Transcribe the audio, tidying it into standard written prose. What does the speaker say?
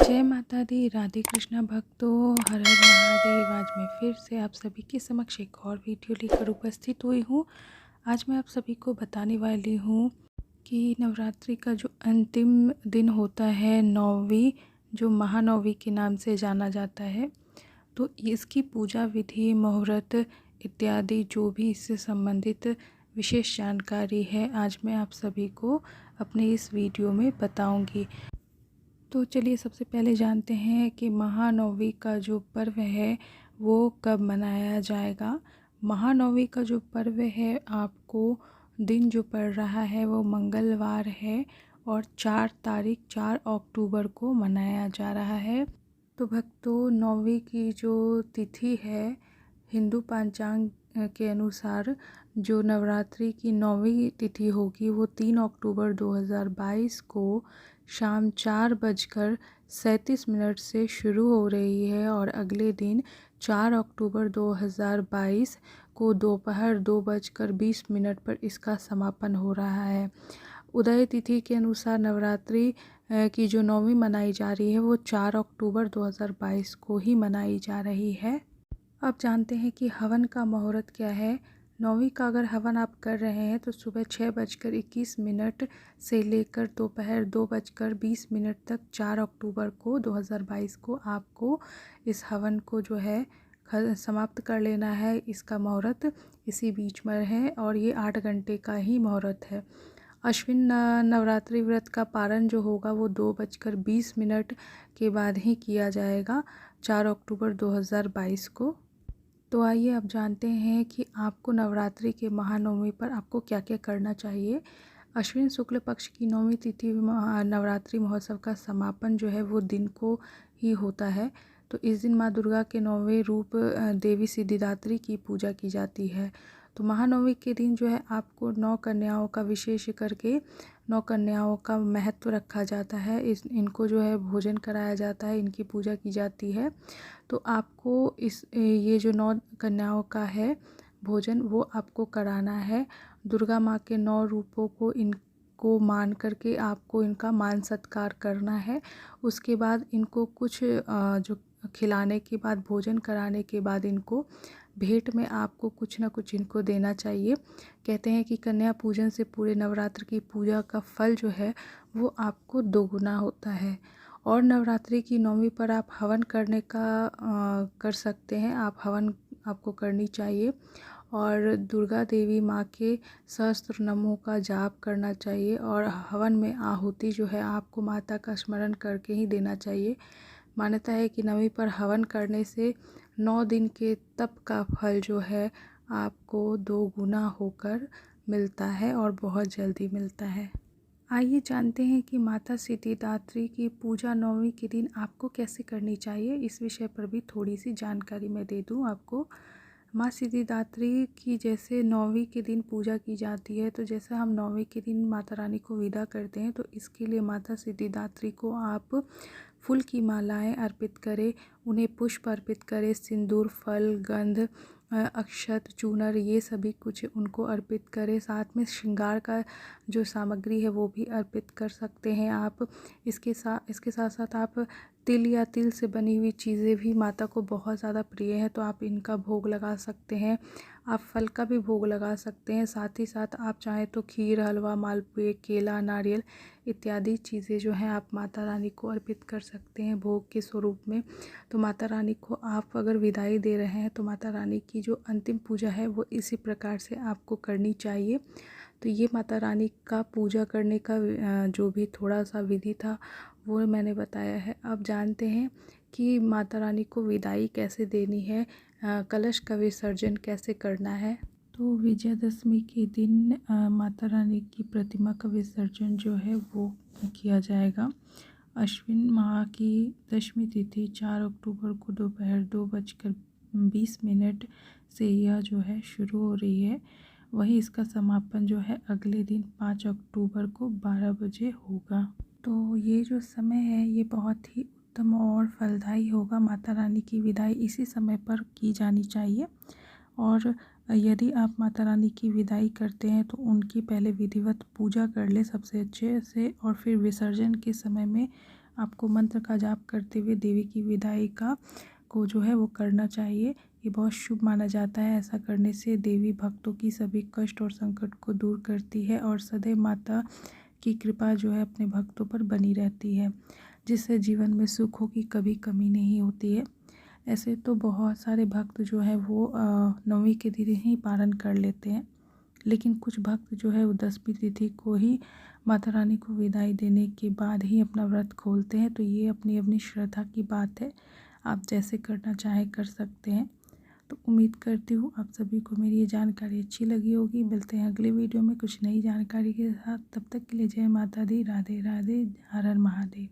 जय माता दी। राधे कृष्णा भक्तों, हर हर महादेव। आज मैं फिर से आप सभी के समक्ष एक और वीडियो लेकर उपस्थित हुई हूँ। आज मैं आप सभी को बताने वाली हूँ कि नवरात्रि का जो अंतिम दिन होता है, नौवीं, जो महानौवी के नाम से जाना जाता है, तो इसकी पूजा विधि, मुहूर्त इत्यादि जो भी इससे संबंधित विशेष जानकारी है, आज मैं आप सभी को अपने इस वीडियो में बताऊंगी। तो चलिए सबसे पहले जानते हैं कि महानवमी का जो पर्व है वो कब मनाया जाएगा। महानवमी का जो पर्व है, आपको दिन जो पड़ रहा है वो मंगलवार है और 4 अक्टूबर को मनाया जा रहा है। तो भक्तों, नौवीं की जो तिथि है, हिंदू पंचांग के अनुसार जो नवरात्रि की नौवीं तिथि होगी वो 3 अक्टूबर 2022 को शाम 4:37 से शुरू हो रही है और अगले दिन 4 अक्टूबर 2022 को दोपहर 2:20 पर इसका समापन हो रहा है। उदय तिथि के अनुसार नवरात्रि की जो नौवीं मनाई जा रही है वो 4 अक्टूबर 2022 को ही मनाई जा रही है। अब जानते हैं कि हवन का मुहूर्त क्या है। नौवीं का अगर हवन आप कर रहे हैं तो सुबह 6:21 से लेकर दोपहर 2:20 तक 4 अक्टूबर को 2022 को आपको इस हवन को जो है समाप्त कर लेना है। इसका मुहूर्त इसी बीच में है और ये 8 घंटे का ही मुहूर्त है। अश्विन नवरात्रि व्रत का पारण जो होगा वो 2:20 के बाद ही किया जाएगा 4 अक्टूबर 2022 को। तो आइए अब जानते हैं कि आपको नवरात्रि के महानवमी पर आपको क्या क्या करना चाहिए। अश्विन शुक्ल पक्ष की नौवीं तिथि नवरात्रि महोत्सव का समापन जो है वो दिन को ही होता है। तो इस दिन माँ दुर्गा के 9वें रूप देवी सिद्धिदात्री की पूजा की जाती है। तो महानवमी के दिन जो है आपको 9 कन्याओं का विशेष करके 9 कन्याओं का महत्व रखा जाता है। इनको जो है भोजन कराया जाता है, इनकी पूजा की जाती है। तो आपको ये जो 9 कन्याओं का है भोजन वो आपको कराना है। दुर्गा माँ के 9 रूपों को इनको मान करके आपको इनका मान सत्कार करना है। उसके बाद इनको कुछ जो खिलाने के बाद, भोजन कराने के बाद इनको भेंट में आपको कुछ ना कुछ इनको देना चाहिए। कहते हैं कि कन्या पूजन से पूरे नवरात्र की पूजा का फल जो है वो आपको दोगुना होता है। और नवरात्रि की नौवीं पर आप हवन करने का कर सकते हैं। आप हवन आपको करनी चाहिए और दुर्गा देवी माँ के सहस्त्र नामों का जाप करना चाहिए और हवन में आहुति जो है आपको माता का स्मरण करके ही देना चाहिए। मान्यता है कि नौवीं पर हवन करने से 9 दिन के तप का फल जो है आपको 2 गुना होकर मिलता है और बहुत जल्दी मिलता है। आइए जानते हैं कि माता सिद्धिदात्री की पूजा नौवीं के दिन आपको कैसे करनी चाहिए। इस विषय पर भी थोड़ी सी जानकारी मैं दे दूं आपको। माँ सिद्धिदात्री की जैसे नौवीं के दिन पूजा की जाती है, तो जैसे हम नौवीं के दिन माता रानी को विदा करते हैं, तो इसके लिए माता सिद्धिदात्री को आप फूल की मालाएं अर्पित करें, उन्हें पुष्प अर्पित करें, सिंदूर, फल, गंध, अक्षत, चूनर, ये सभी कुछ उनको अर्पित करें। साथ में श्रृंगार का जो सामग्री है वो भी अर्पित कर सकते हैं आप। इसके साथ साथ आप तिल या तिल से बनी हुई चीज़ें भी माता को बहुत ज़्यादा प्रिय है, तो आप इनका भोग लगा सकते हैं। आप फल का भी भोग लगा सकते हैं। साथ ही साथ आप चाहें तो खीर, हलवा, मालपुए, केला, नारियल इत्यादि चीज़ें जो हैं आप माता रानी को अर्पित कर सकते हैं भोग के स्वरूप में। तो माता रानी को आप अगर विदाई दे रहे हैं तो माता रानी की जो अंतिम पूजा है वो इसी प्रकार से आपको करनी चाहिए। तो ये माता रानी का पूजा करने का जो भी थोड़ा सा विधि था वो मैंने बताया है। अब जानते हैं कि माता रानी को विदाई कैसे देनी है, कलश का विसर्जन कैसे करना है। तो विजयदशमी के दिन माता रानी की प्रतिमा का विसर्जन जो है वो किया जाएगा। अश्विन माह की दशमी तिथि 4 अक्टूबर को दोपहर 2:20 से यह जो है शुरू हो रही है। वहीं इसका समापन जो है अगले दिन 5 अक्टूबर को 12 बजे होगा। तो ये जो समय है ये बहुत ही उत्तम और फलदायी होगा। माता रानी की विदाई इसी समय पर की जानी चाहिए। और यदि आप माता रानी की विदाई करते हैं तो उनकी पहले विधिवत पूजा कर ले सबसे अच्छे से, और फिर विसर्जन के समय में आपको मंत्र का जाप करते हुए देवी की विदाई को जो है वो करना चाहिए। ये बहुत शुभ माना जाता है। ऐसा करने से देवी भक्तों की सभी कष्ट और संकट को दूर करती है और सदैव माता की कृपा जो है अपने भक्तों पर बनी रहती है, जिससे जीवन में सुखों की कभी कमी नहीं होती है। ऐसे तो बहुत सारे भक्त जो है वो नवमी के दिन ही पारण कर लेते हैं, लेकिन कुछ भक्त जो है वो 10वीं तिथि को ही माता रानी को विदाई देने के बाद ही अपना व्रत खोलते हैं। तो ये अपनी अपनी श्रद्धा की बात है, आप जैसे करना चाहें कर सकते हैं। तो उम्मीद करती हूँ आप सभी को मेरी ये जानकारी अच्छी लगी होगी। मिलते हैं अगले वीडियो में कुछ नई जानकारी के साथ। तब तक के लिए जय माता दी, राधे राधे, हर हर महादेव।